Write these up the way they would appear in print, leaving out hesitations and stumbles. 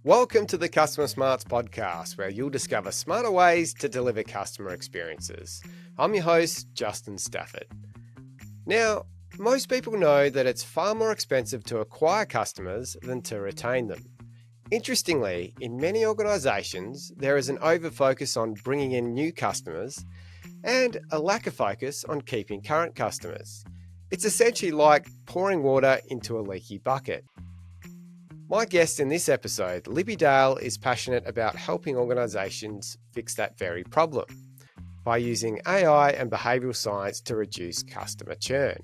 Welcome to the Customer Smarts podcast, where you'll discover smarter ways to deliver customer experiences. I'm your host, Justin Stafford. Now, most people know that it's far more expensive to acquire customers than to retain them. Interestingly, in many organisations, there is an over-focus on bringing in new customers and a lack of focus on keeping current customers. It's essentially like pouring water into a leaky bucket. My guest in this episode, Libby Dale, is passionate about helping organisations fix that very problem by using AI and behavioural science to reduce customer churn.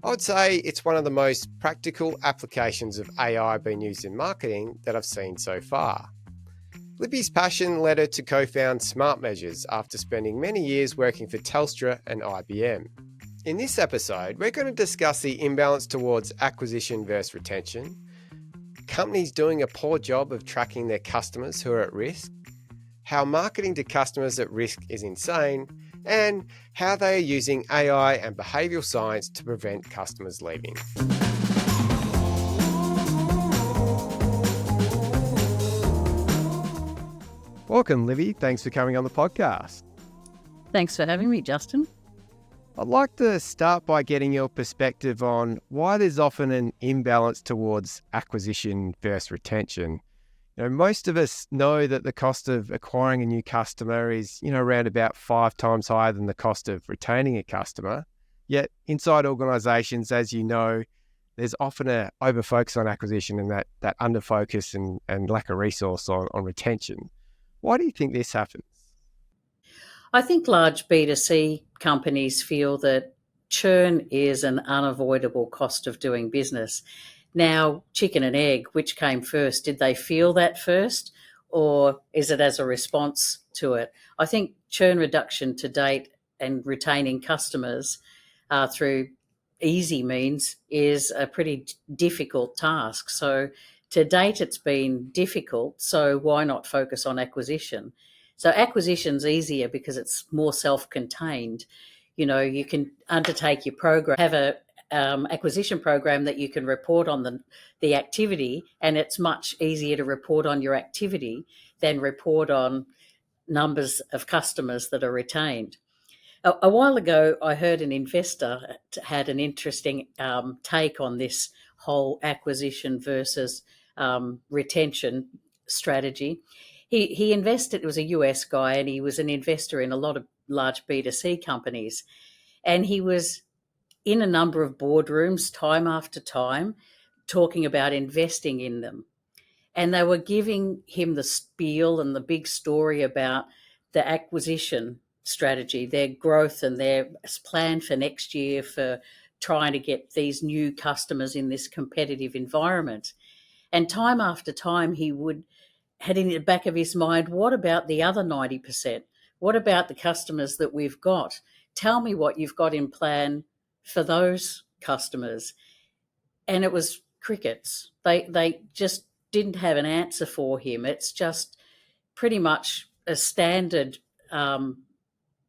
I would say it's one of the most practical applications of AI being used in marketing that I've seen so far. Libby's passion led her to co-found Smart Measures after spending many years working for Telstra and IBM. In this episode, we're going to discuss the imbalance towards acquisition versus retention, companies doing a poor job of tracking their customers who are at risk, how marketing to customers at risk is insane, and how they are using AI and behavioural science to prevent customers leaving. Welcome, Libby. Thanks for coming on the podcast. Thanks for having me, Justin. I'd like to start by getting your perspective on why there's often an imbalance towards acquisition versus retention. Most of us know that the cost of acquiring a new customer is, around about 5 times higher than the cost of retaining a customer. Yet inside organisations, as you know, there's often an over-focus on acquisition and that under-focus and lack of resource on retention. Why do you think this happens? I think large B2C companies feel that churn is an unavoidable cost of doing business. Now, chicken and egg, which came first? Did they feel that first, or is it as a response to it? I think churn reduction to date and retaining customers through easy means is a pretty difficult task. So to date, it's been difficult. So why not focus on acquisition? So acquisition's easier because it's more self-contained. You can undertake your program, have a acquisition program that you can report on the activity, and it's much easier to report on your activity than report on numbers of customers that are retained. A while ago, I heard an investor had an interesting take on this whole acquisition versus retention strategy. He invested, it was a US guy, and he was an investor in a lot of large B2C companies. And he was in a number of boardrooms time after time talking about investing in them. And they were giving him the spiel and the big story about the acquisition strategy, their growth and their plan for next year for trying to get these new customers in this competitive environment. And time after time, he had in the back of his mind, what about the other 90%? What about the customers that we've got? Tell me what you've got in plan for those customers. And it was crickets. They just didn't have an answer for him. It's just pretty much a standard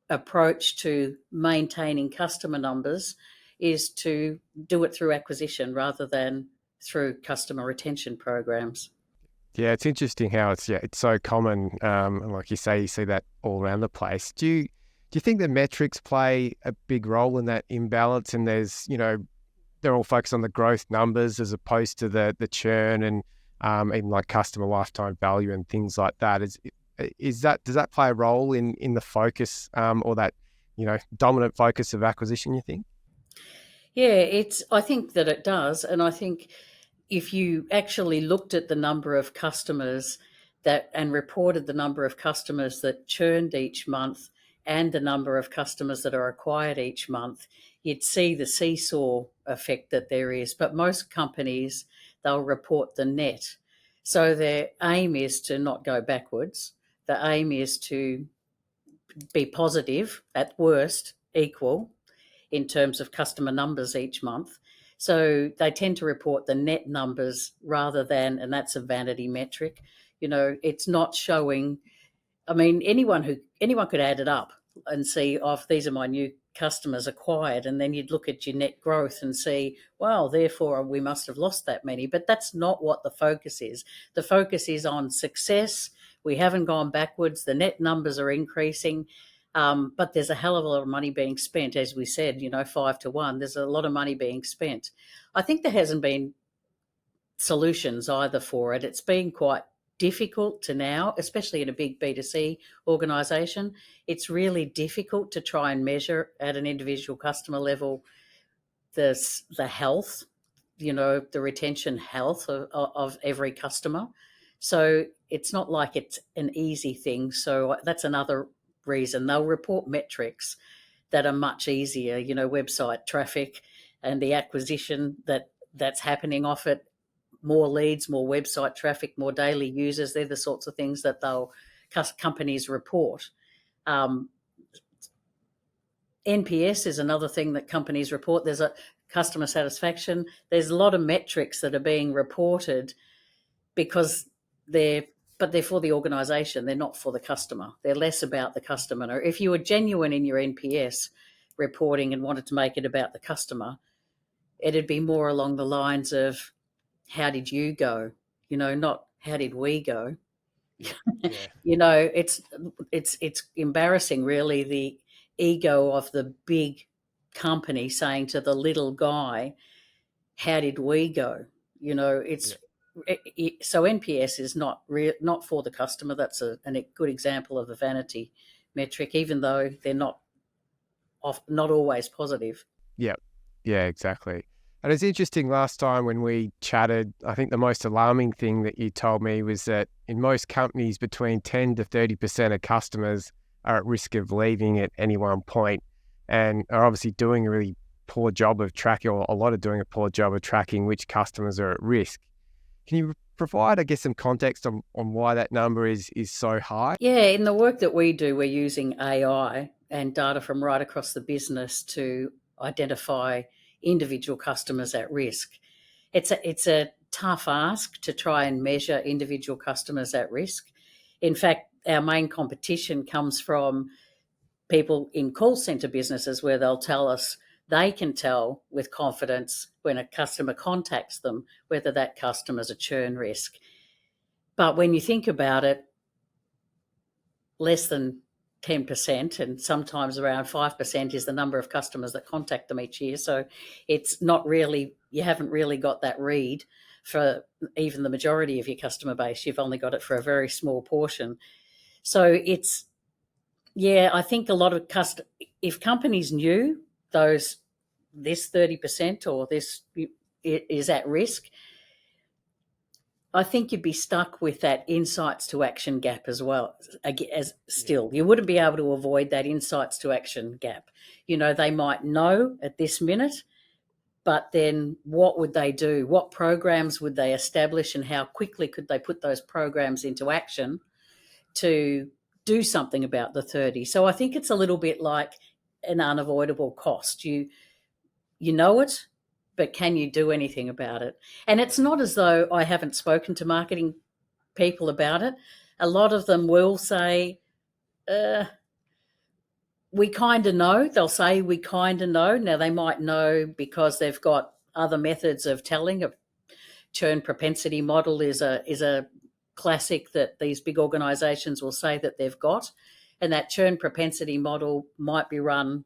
approach to maintaining customer numbers is to do it through acquisition rather than through customer retention programs. Yeah, it's interesting how it's so common. And like you say, you see that all around the place. Do you think the metrics play a big role in that imbalance? And there's, they're all focused on the growth numbers as opposed to the churn and even like customer lifetime value and things like that. Does that play a role in the focus or that, dominant focus of acquisition, you think? Yeah, I think that it does. And I think if you actually looked at the number of customers and reported the number of customers that churned each month and the number of customers that are acquired each month, you'd see the seesaw effect that there is. But most companies, they'll report the net. So their aim is to not go backwards. The aim is to be positive, at worst equal, in terms of customer numbers each month. So they tend to report the net numbers rather than, and that's a vanity metric. It's not showing. I mean, anyone could add it up and see, these are my new customers acquired, and then you'd look at your net growth and see, well, therefore we must have lost that many. But that's not what the focus is. The focus is on success. We haven't gone backwards. The net numbers are increasing. But there's a hell of a lot of money being spent, as we said, 5-1. There's a lot of money being spent. I think there hasn't been solutions either for it. It's been quite difficult to now, especially in a big B2C organisation. It's really difficult to try and measure at an individual customer level the health, the retention health of every customer. So it's not like it's an easy thing. So that's another reason. They'll report metrics that are much easier, website traffic and the acquisition that's happening off it, more leads, more website traffic, more daily users. They're the sorts of things that companies report. NPS is another thing that companies report. There's a customer satisfaction. There's a lot of metrics that are being reported because they're for the organisation. They're not for the customer. They're less about the customer. Or if you were genuine in your NPS reporting and wanted to make it about the customer, it'd be more along the lines of, how did you go? Not how did we go? Yeah. It's embarrassing, really, the ego of the big company saying to the little guy, how did we go? So NPS is not for the customer. That's a good example of a vanity metric, even though they're not always positive. Yeah, exactly. And it's interesting, last time when we chatted, I think the most alarming thing that you told me was that in most companies, between 10 to 30% of customers are at risk of leaving at any one point, and are obviously doing a really poor job of tracking, or a lot of doing a poor job of tracking which customers are at risk. Can you provide, I guess, some context on why that number is so high? Yeah, in the work that we do, we're using AI and data from right across the business to identify individual customers at risk. It's a tough ask to try and measure individual customers at risk. In fact, our main competition comes from people in call centre businesses, where they'll tell us they can tell with confidence when a customer contacts them whether that customer's a churn risk. But when you think about it, less than 10% and sometimes around 5% is the number of customers that contact them each year. So it's not really, you haven't really got that read for even the majority of your customer base. You've only got it for a very small portion. So I think a lot of if companies knew this 30% or this is at risk, I think you'd be stuck with that insights to action gap as well. You wouldn't be able to avoid that insights to action gap. They might know at this minute, but then what would they do? What programs would they establish, and how quickly could they put those programs into action to do something about the 30? So I think it's a little bit like an unavoidable cost. You know it, but can you do anything about it? And it's not as though I haven't spoken to marketing people about it. A lot of them will say, we kind of know. They'll say we kind of know. Now, they might know because they've got other methods of telling. A churn propensity model is a classic that these big organisations will say that they've got. And that churn propensity model might be run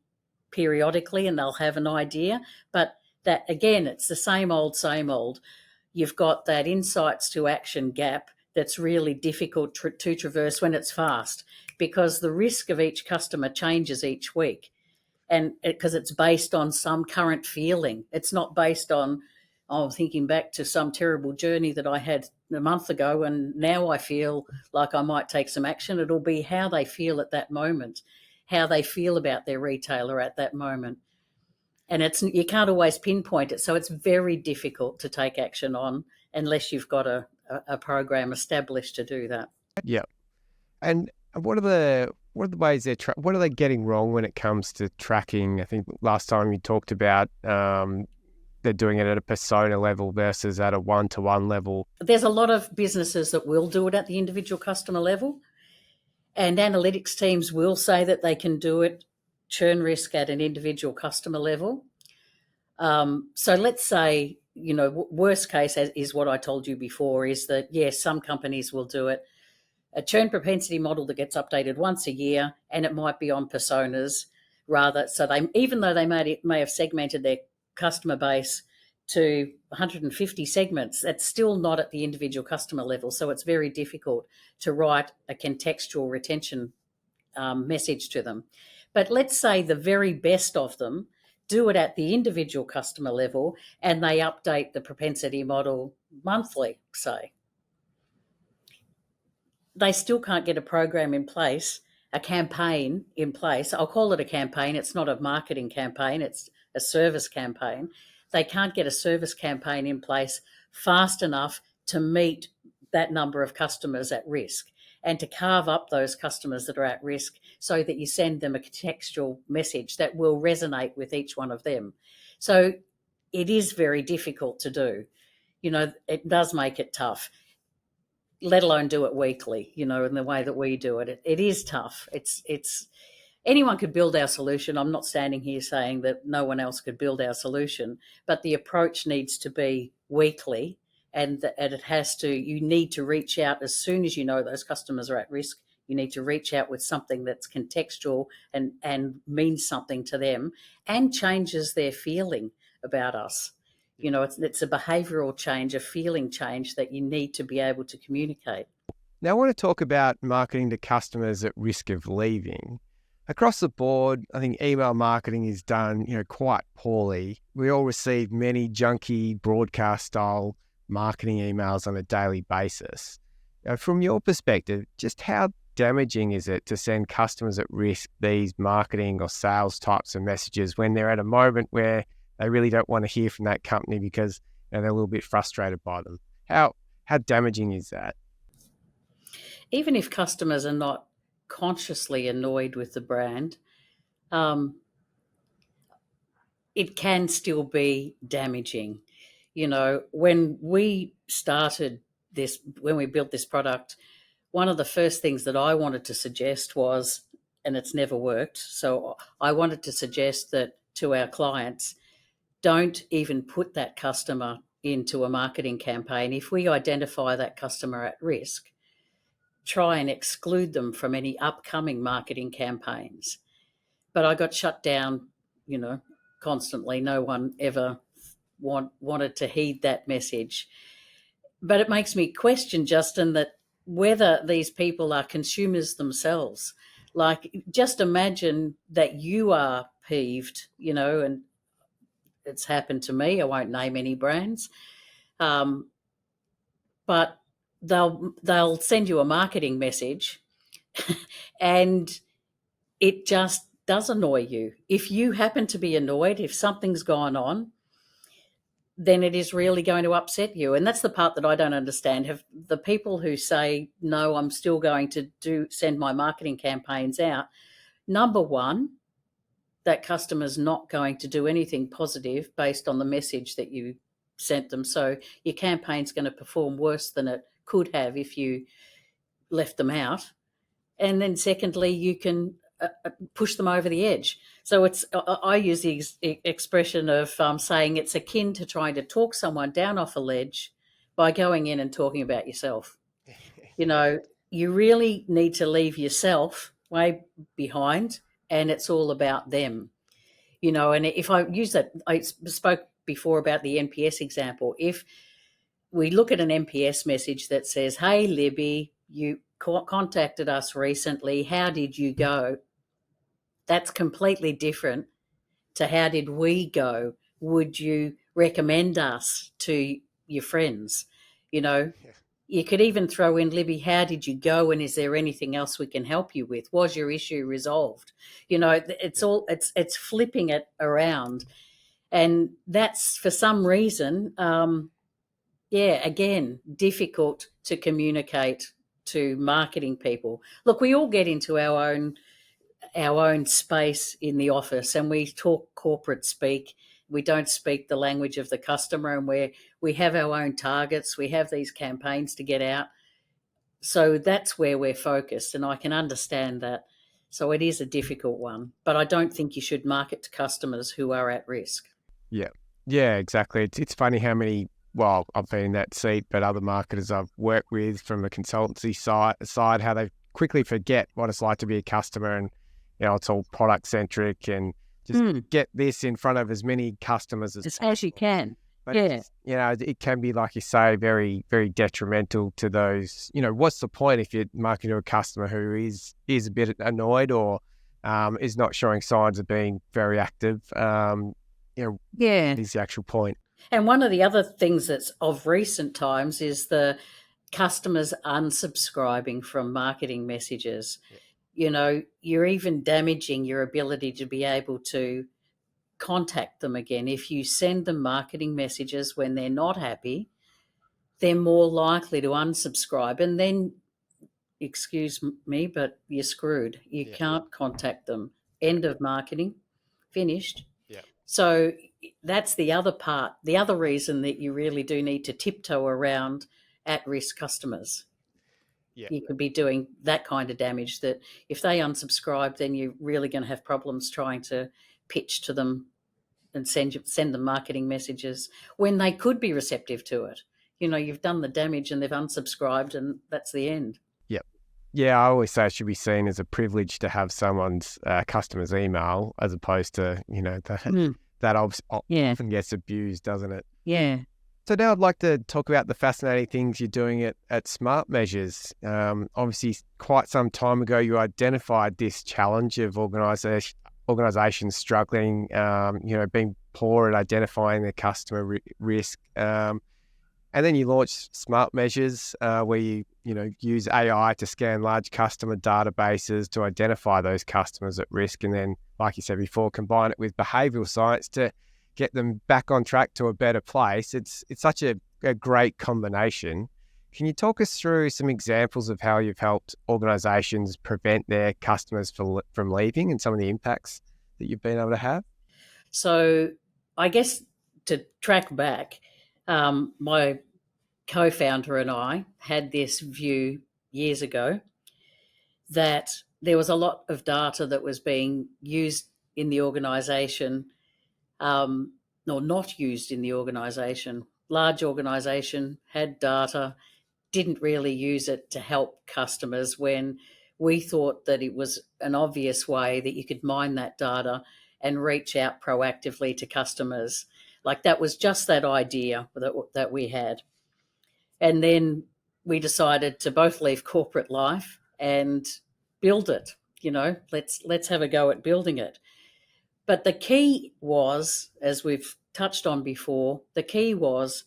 periodically and they'll have an idea. But that, again, it's the same old. You've got that insights to action gap that's really difficult to traverse when it's fast, because the risk of each customer changes each week, and because it's based on some current feeling. It's not based on, thinking back to some terrible journey that I had a month ago and now I feel like I might take some action. It'll be how they feel at that moment, how they feel about their retailer at that moment. And you can't always pinpoint it, so it's very difficult to take action on unless you've got a program established to do that. Yeah. And what are the ways what are they getting wrong when it comes to tracking? I think last time you talked about they're doing it at a persona level versus at a one-to-one level. There's a lot of businesses that will do it at the individual customer level, and analytics teams will say that they can do it churn risk at an individual customer level. So let's say, worst case is what I told you before, is that, yes, some companies will do it. A churn propensity model that gets updated once a year, and it might be on personas rather. So they, even though they may have segmented their customer base to 150 segments, that's still not at the individual customer level. So it's very difficult to write a contextual retention message to them. But let's say the very best of them do it at the individual customer level, and they update the propensity model monthly, say. They still can't get a program in place, a campaign in place. I'll call it a campaign. It's not a marketing campaign, it's a service campaign. They can't get a service campaign in place fast enough to meet that number of customers at risk and to carve up those customers that are at risk so that you send them a contextual message that will resonate with each one of them. So it is very difficult to do. It does make it tough, let alone do it weekly, in the way that we do it. It is tough. It's anyone could build our solution. I'm not standing here saying that no one else could build our solution, but the approach needs to be weekly, and it has to, you need to reach out as soon as you know those customers are at risk. You need to reach out with something that's contextual and means something to them and changes their feeling about us. It's a behavioural change, a feeling change that you need to be able to communicate. Now, I want to talk about marketing to customers at risk of leaving. Across the board, I think email marketing is done, quite poorly. We all receive many junky broadcast-style marketing emails on a daily basis. From your perspective, just how damaging is it to send customers at risk these marketing or sales types of messages when they're at a moment where they really don't want to hear from that company because they're a little bit frustrated by them? How damaging is that? Even if customers are not consciously annoyed with the brand, it can still be damaging. When we started this, when we built this product, one of the first things that I wanted to suggest was, and it's never worked, so I wanted to suggest that to our clients, don't even put that customer into a marketing campaign. If we identify that customer at risk, try and exclude them from any upcoming marketing campaigns. But I got shut down, constantly. No one ever wanted to heed that message. But it makes me question, Justin, that whether these people are consumers themselves. Like, just imagine that you are peeved, and it's happened to me. I won't name any brands, but they'll send you a marketing message, and it just does annoy you. If you happen to be annoyed, if something's gone on, then it is really going to upset you. And that's the part that I don't understand. Have the people who say, no, I'm still going to send my marketing campaigns out, number one, that customer's not going to do anything positive based on the message that you sent them. So your campaign's going to perform worse than it could have if you left them out. And then secondly, you can push them over the edge. So I use the expression of saying it's akin to trying to talk someone down off a ledge by going in and talking about yourself. You really need to leave yourself way behind, and it's all about them. And if I use that, I spoke before about the NPS example. If we look at an NPS message that says, hey, Libby, you contacted us recently, how did you go? That's completely different to how did we go? Would you recommend us to your friends? You could even throw in, Libby, how did you go, and is there anything else we can help you with? Was your issue resolved? It's flipping it around. And that's, for some reason, again, difficult to communicate to marketing people. Look, we all get into our own space in the office, and we talk corporate speak. We don't speak the language of the customer, and we have our own targets. We have these campaigns to get out. So that's where we're focused, and I can understand that. So it is a difficult one, but I don't think you should market to customers who are at risk. Yeah. Yeah, exactly. It's funny how many, well, I've been in that seat, but other marketers I've worked with from a consultancy side, how they quickly forget what it's like to be a customer, and, it's all product centric, and just get this in front of as many customers as you can. But, yeah. It can be, like you say, very, very detrimental to those. What's the point if you're marketing to a customer who is a bit annoyed or is not showing signs of being very active? Is the actual point. And one of the other things that's of recent times is the customers unsubscribing from marketing messages. Yeah. You're even damaging your ability to be able to contact them again. If you send them marketing messages when they're not happy, they're more likely to unsubscribe, and then, excuse me, but you're screwed. You can't contact them. End of marketing, finished. Yeah. So that's the other part, the other reason that you really do need to tiptoe around at-risk customers. Yeah. You could be doing that kind of damage that if they unsubscribe, then you're really going to have problems trying to pitch to them and send them marketing messages when they could be receptive to it. You've done the damage and they've unsubscribed, and that's the end. Yep. Yeah, I always say it should be seen as a privilege to have someone's customer's email, as opposed to, that often gets abused, doesn't it? Yeah. So now I'd like to talk about the fascinating things you're doing at Smart Measures. Obviously, quite some time ago, you identified this challenge of organisations struggling, being poor at identifying their customer risk. And then you launched Smart Measures, where you use AI to scan large customer databases to identify those customers at risk, and then, like you said before, combine it with behavioural science to get them back on track to a better place. It's such a great combination. Can you talk us through some examples of how you've helped organisations prevent their customers from leaving, and some of the impacts that you've been able to have? So I guess to track back, my co-founder and I had this view years ago that there was a lot of data that was being used in the organisation, or not used in the organisation. Large organisation had data, didn't really use it to help customers, when we thought that it was an obvious way that you could mine that data and reach out proactively to customers. Like, that was just that idea that we had. And then we decided to both leave corporate life and build it. Let's have a go at building it. But the key was, as we've touched on before, the key was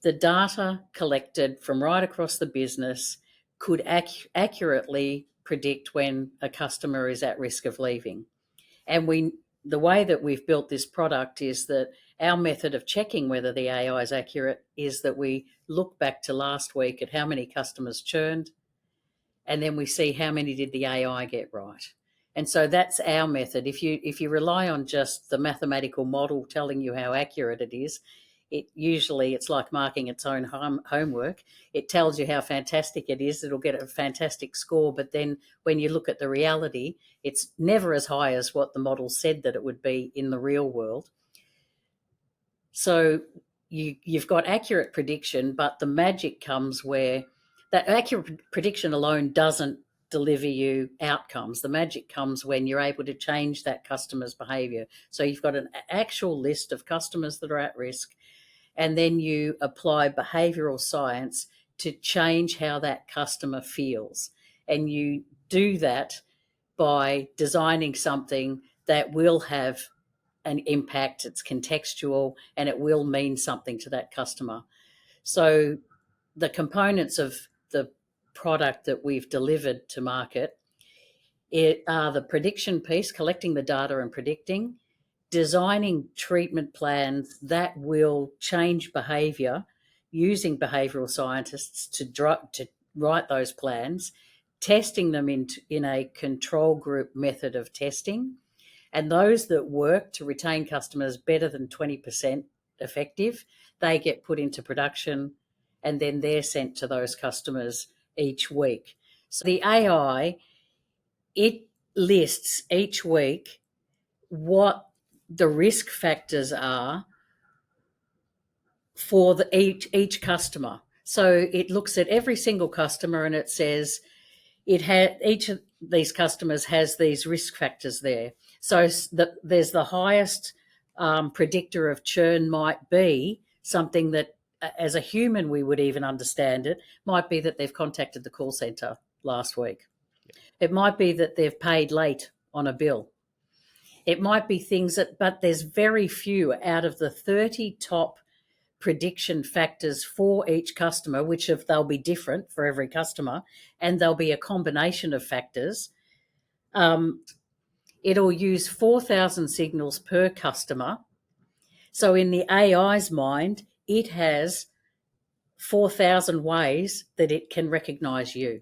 the data collected from right across the business could accurately predict when a customer is at risk of leaving. And the way that we've built this product is that our method of checking whether the AI is accurate is that we look back to last week at how many customers churned, and then we see how many did the AI get right. And so that's our method. If you rely on just the mathematical model telling you how accurate it is, it's like marking its own homework. It tells you how fantastic it is. It'll get a fantastic score, but then when you look at the reality, it's never as high as what the model said that it would be in the real world. So you've got accurate prediction, but the magic comes where that accurate prediction alone doesn't deliver you outcomes. The magic comes when you're able to change that customer's behaviour. So you've got an actual list of customers that are at risk, and then you apply behavioural science to change how that customer feels. And you do that by designing something that will have an impact. It's contextual, and it will mean something to that customer. So the components of the product that we've delivered to market are the prediction piece, collecting the data and predicting, designing treatment plans that will change behaviour using behavioural scientists to write those plans, testing them in a control group method of testing, and those that work to retain customers better than 20% effective, they get put into production, and then they're sent to those customers each week. So the AI, it lists each week what the risk factors are for each customer. So it looks at every single customer and it says each of these customers has these risk factors there. So there's the highest predictor of churn might be something that, as a human, we would even understand it, might be that they've contacted the call centre last week. It might be that they've paid late on a bill. It might be things but there's very few out of the 30 top prediction factors for each customer, they'll be different for every customer, and there'll be a combination of factors. It'll use 4,000 signals per customer. So in the AI's mind, it has 4,000 ways that it can recognise you.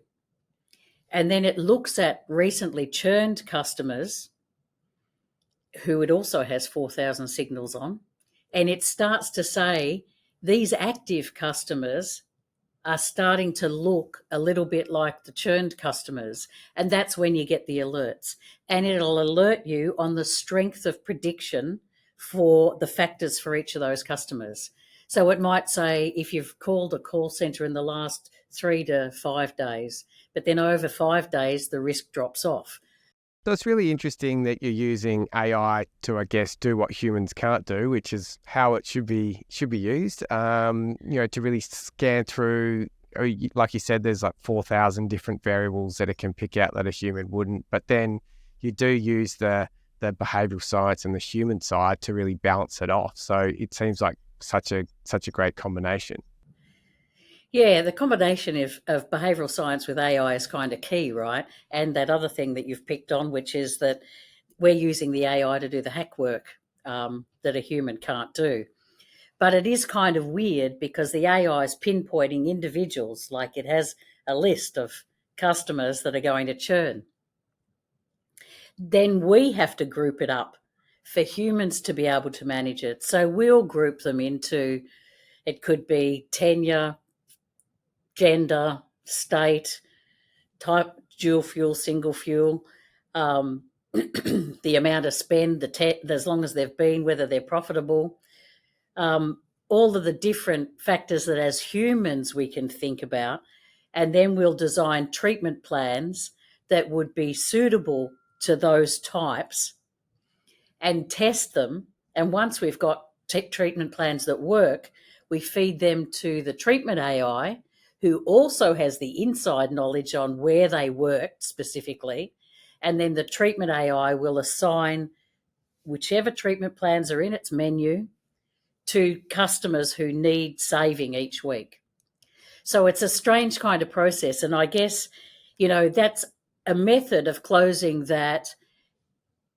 And then it looks at recently churned customers who it also has 4,000 signals on, and it starts to say these active customers are starting to look a little bit like the churned customers, and that's when you get the alerts. And it'll alert you on the strength of prediction for the factors for each of those customers. So it might say if you've called a call centre in the last 3 to 5 days, but then over 5 days the risk drops off. So it's really interesting that you're using AI to, I guess, do what humans can't do, which is how it should be used. To really scan through, like you said, there's like 4,000 different variables that it can pick out that a human wouldn't. But then you do use the behavioural science and the human side to really balance it off. So it seems like such a great combination. Yeah, the combination of behavioural science with AI is kind of key, right? And that other thing that you've picked on, which is that we're using the AI to do the hack work that a human can't do. But it is kind of weird because the AI is pinpointing individuals, like it has a list of customers that are going to churn. Then we have to group it up for humans to be able to manage it. So we'll group them into, it could be tenure, gender, state, type, dual fuel, single fuel, the amount of spend, as long as they've been, whether they're profitable, all of the different factors that as humans we can think about, and then we'll design treatment plans that would be suitable to those types and test them. And once we've got treatment plans that work, we feed them to the treatment AI, who also has the inside knowledge on where they worked specifically. And then the treatment AI will assign whichever treatment plans are in its menu to customers who need saving each week. So it's a strange kind of process. And I guess, that's a method of closing that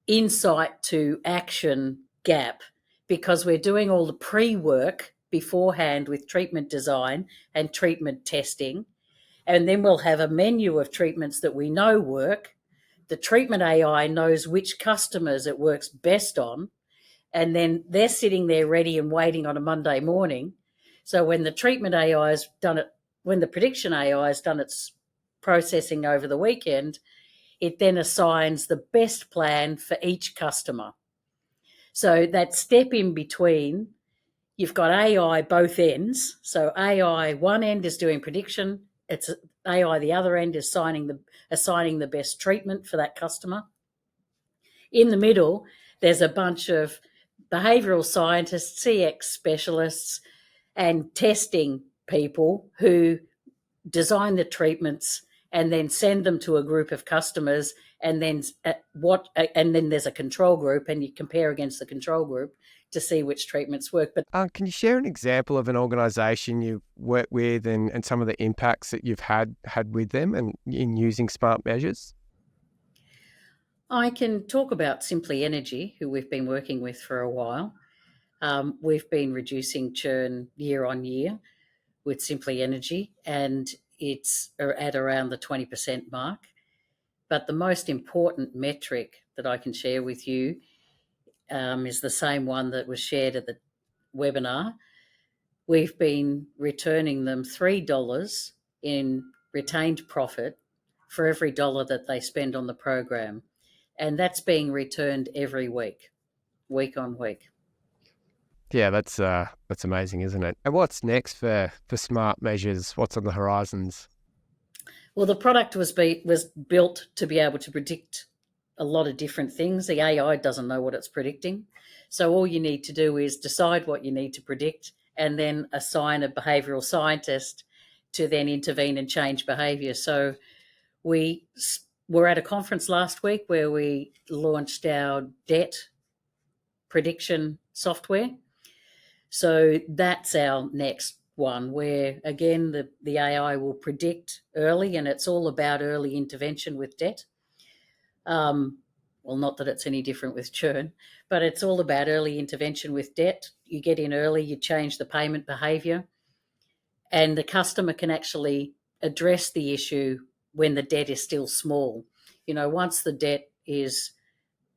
insight to action gap, because we're doing all the pre-work beforehand with treatment design and treatment testing. And then we'll have a menu of treatments that we know work. The treatment AI knows which customers it works best on. And then they're sitting there ready and waiting on a Monday morning. So when the treatment AI has done it, when the prediction AI has done its processing over the weekend, it then assigns the best plan for each customer. So that step in between, you've got AI both ends. So AI one end is doing prediction. It's AI the other end is assigning the best treatment for that customer. In the middle, there's a bunch of behavioural scientists, CX specialists, and testing people who design the treatments and then send them to a group of customers, and then there's a control group, and you compare against the control group to see which treatments work. But can you share an example of an organisation you've worked with and some of the impacts that you've had with them and in using smart measures? I can talk about Simply Energy, who we've been working with for a while. We've been reducing churn year on year with Simply Energy, and it's at around the 20% mark. But the most important metric that I can share with you is the same one that was shared at the webinar. We've been returning them $3 in retained profit for every dollar that they spend on the program. And that's being returned every week, week on week. Yeah, that's amazing, isn't it? And what's next for Smart Measures? What's on the horizons? Well, the product was built to be able to predict a lot of different things. The AI doesn't know what it's predicting. So all you need to do is decide what you need to predict and then assign a behavioural scientist to then intervene and change behaviour. So we were at a conference last week where we launched our debt prediction software. So that's our next one, where again the AI will predict early, and it's all about early intervention with debt. Well, not that it's any different with churn, but it's all about early intervention with debt. You get in early, you change the payment behaviour, and the customer can actually address the issue when the debt is still small. Once the debt is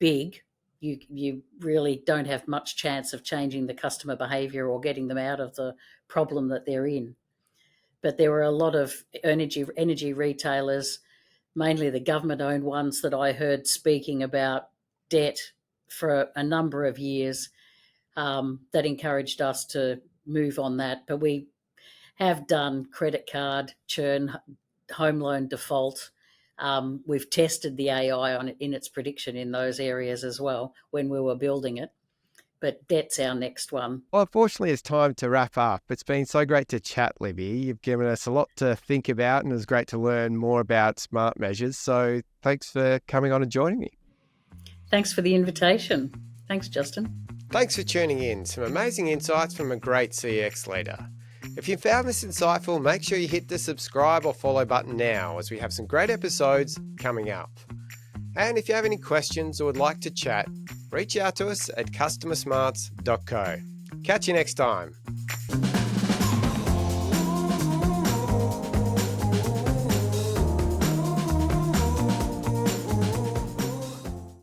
big, you really don't have much chance of changing the customer behaviour or getting them out of the problem that they're in. But there were a lot of energy retailers, mainly the government-owned ones, that I heard speaking about debt for a number of years, that encouraged us to move on that. But we have done credit card, churn, home loan default. We've tested the AI on it in its prediction in those areas as well when we were building it. But debt's our next one. Well, unfortunately, it's time to wrap up. It's been so great to chat, Libby. You've given us a lot to think about, and it was great to learn more about Smart Measures. So thanks for coming on and joining me. Thanks for the invitation. Thanks, Justin. Thanks for tuning in. Some amazing insights from a great CX leader. If you found this insightful, make sure you hit the subscribe or follow button now, as we have some great episodes coming up. And if you have any questions or would like to chat, reach out to us at customersmarts.co. Catch you next time.